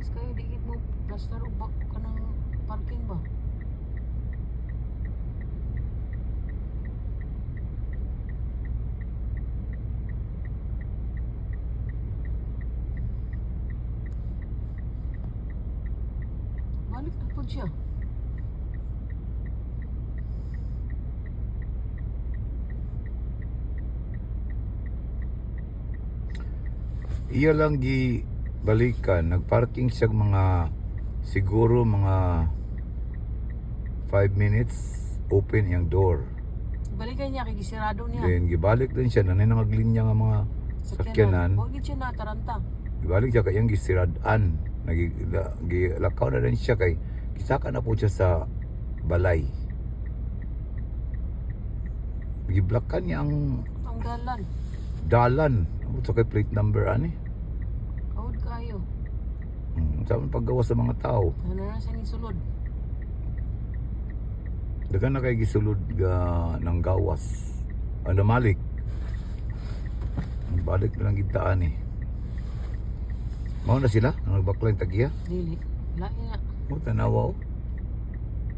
Mas kayo digit mo plaster ubak ka ng parking ba? Balik na po siya. Iya lang gi balikan, nagparking siya mga siguro mga 5 minutes open yung door. Balikan niya kay gisirado niya. Then gibalik din siya nanay naglinya nga mga sakyanan. Huwag siya nataranta. Gibalik siya kay yung gisiradan. Nagilakaw na rin siya kay kisaka na po siya sa balay. Giblakan niya ang Ang dalan. Sa kay plate number ani. Kaod kayo. Sa paggawa sa mga tao. Ano na siya ni sulod? Dagan na kay gisulod ng gawas. Ano malik. Balik na lang gitaan eh. Mao na sila ang nagbaklang tagiya. Dili. Lain nga. Mo tanawa oh.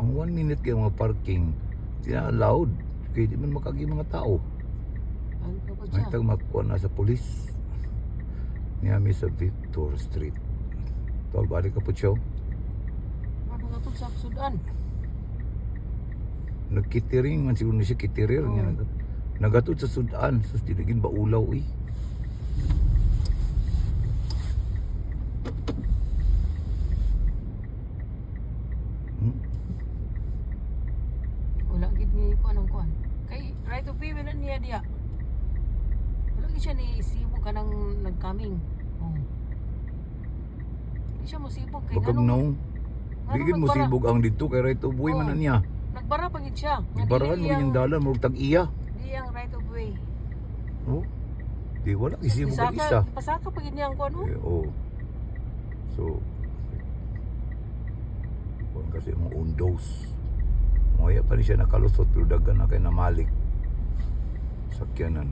Ang 1 minute kay mga parking sila allowed kay di man makagi mga tao. Ano ka po May siya? tag makuha na sa pulis. Niyami sa Victor Street. Tol balik ka po siya. Ano nga po sa sudan? Nagkitiring man siguro na siya kitirir niya nagatod sa sudan sus dinagin ba ulaw eh. Wala gid ni kuan ang kuan. Kay right of way na niya diya. Wala gid siya ni sibog ka nang nagkaming. Oh. Di siya mo sibog kay Bagag no. Digid mo sibog ang dito kay right of way man na niya. Nagbara pa gid siya. Barahan mo yung dalan mo tag iya. Di ang right of way. Oh. Di wala isibog ang isa. Pasaka pa gid niya ang kuan oh. Oh. So kung kasi mga undos. Moya pa rin siya nakalusot pero dagan na kay namalik. Sakyanan.